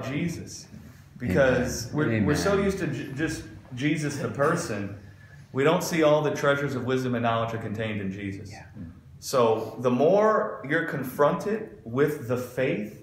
about Jesus. Because we're so used to just Jesus the person, we don't see all the treasures of wisdom and knowledge are contained in Jesus. Yeah. So the more you're confronted with the faith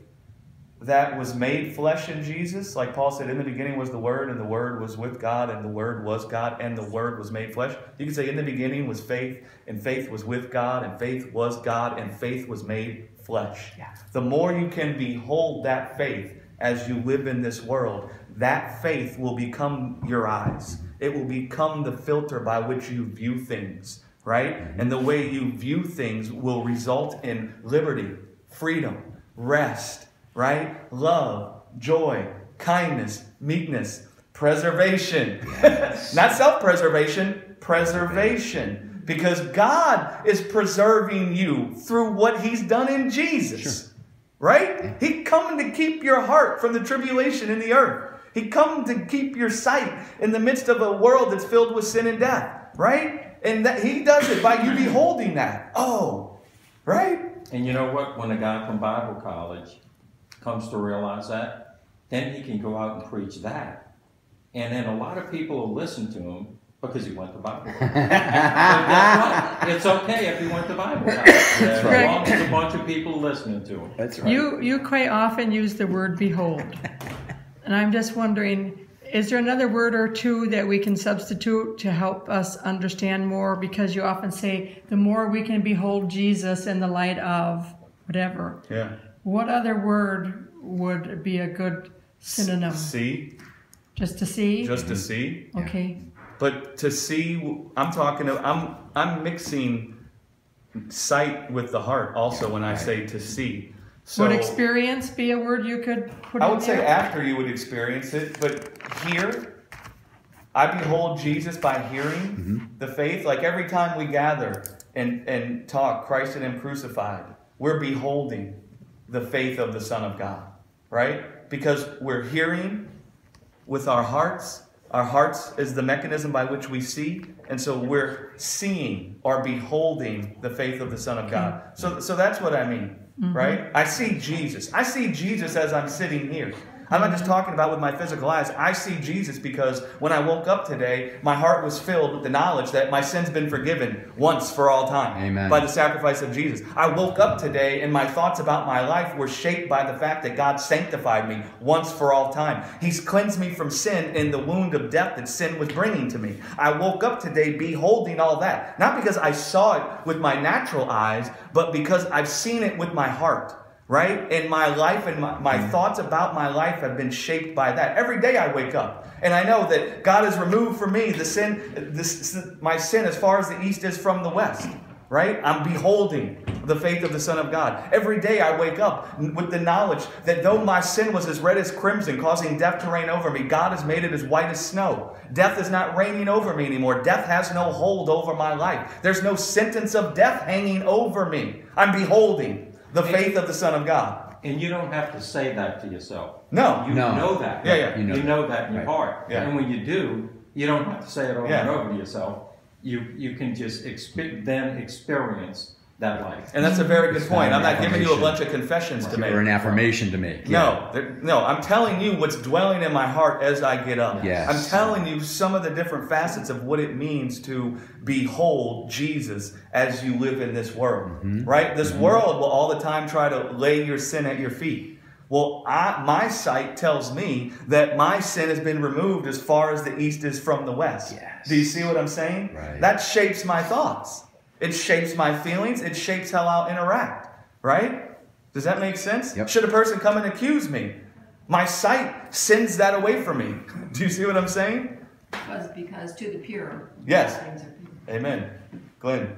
that was made flesh in Jesus, like Paul said, in the beginning was the Word, and the Word was with God, and the Word was God, and the Word was made flesh. You can say in the beginning was faith, and faith was with God, and faith was God, and faith was made flesh. Yeah. The more you can behold that faith as you live in this world, that faith will become your eyes. It will become the filter by which you view things, right? And the way you view things will result in liberty, freedom, rest, right? Love, joy, kindness, meekness, preservation. Yes. Not self-preservation, preservation. Because God is preserving you through what He's done in Jesus. Sure. Right? Yeah. He come to keep your heart from the tribulation in the earth. He come to keep your sight in the midst of a world that's filled with sin and death. Right? And that He does it by you beholding that. Oh, right? And you know what? When a guy from Bible college comes to realize that, then he can go out and preach that. And then a lot of people will listen to him because he went to Bible college. But guess what? It's okay if he went to Bible college. As long as there's a bunch of people listening to him. That's right. You quite often use the word behold. And I'm just wondering, is there another word or two that we can substitute to help us understand more? Because you often say, the more we can behold Jesus in the light of whatever. Yeah. What other word would be a good synonym? See. Just to see? Just to see. Okay. But to see, I'm mixing sight with the heart also when I say to see. So Would experience be a word you could put I in would say there? after you would experience it, but here, I behold Jesus by hearing the faith. Like every time we gather and talk Christ and Him crucified, we're beholding the faith of the Son of God, right? Because we're hearing with our hearts. Our hearts is the mechanism by which we see, and so we're seeing or beholding the faith of the Son of God. So that's what I mean, right? I see Jesus. I see Jesus as I'm sitting here. I'm not just talking about with my physical eyes. I see Jesus because when I woke up today, my heart was filled with the knowledge that my sin's been forgiven once for all time. Amen. By the sacrifice of Jesus. I woke up today and my thoughts about my life were shaped by the fact that God sanctified me once for all time. He's cleansed me from sin in the wound of death that sin was bringing to me. I woke up today beholding all that. Not because I saw it with my natural eyes, but because I've seen it with my heart. Right? And my life and my thoughts about my life have been shaped by that. Every day I wake up and I know that God has removed from me my sin as far as the east is from the west. Right? I'm beholding the faith of the Son of God. Every day I wake up with the knowledge that though my sin was as red as crimson, causing death to reign over me, God has made it as white as snow. Death is not reigning over me anymore. Death has no hold over my life. There's no sentence of death hanging over me. I'm beholding the faith of the Son of God. And you don't have to say that to yourself. No. You know that. Yeah. You know that in your heart. Yeah. And when you do, you don't have to say it over Yeah. and over to yourself. You can just then experience that life. And that's a very good It's point. not I'm an not giving you a affirmation. bunch of confessions to make. Or an affirmation to make. No, I'm telling you what's dwelling in my heart as I get up. Yes. I'm telling you some of the different facets of what it means to behold Jesus as you live in this world. Right? This world will all the time try to lay your sin at your feet. Well, my sight tells me that my sin has been removed as far as the east is from the west. Yes. Do you see what I'm saying? Right. That shapes my thoughts. It shapes my feelings. It shapes how I'll interact. Right? Does that make sense? Yep. Should a person come and accuse me, my sight sends that away from me. Do you see what I'm saying? Because to the pure, Yes. all things are pure. Amen. Glenn.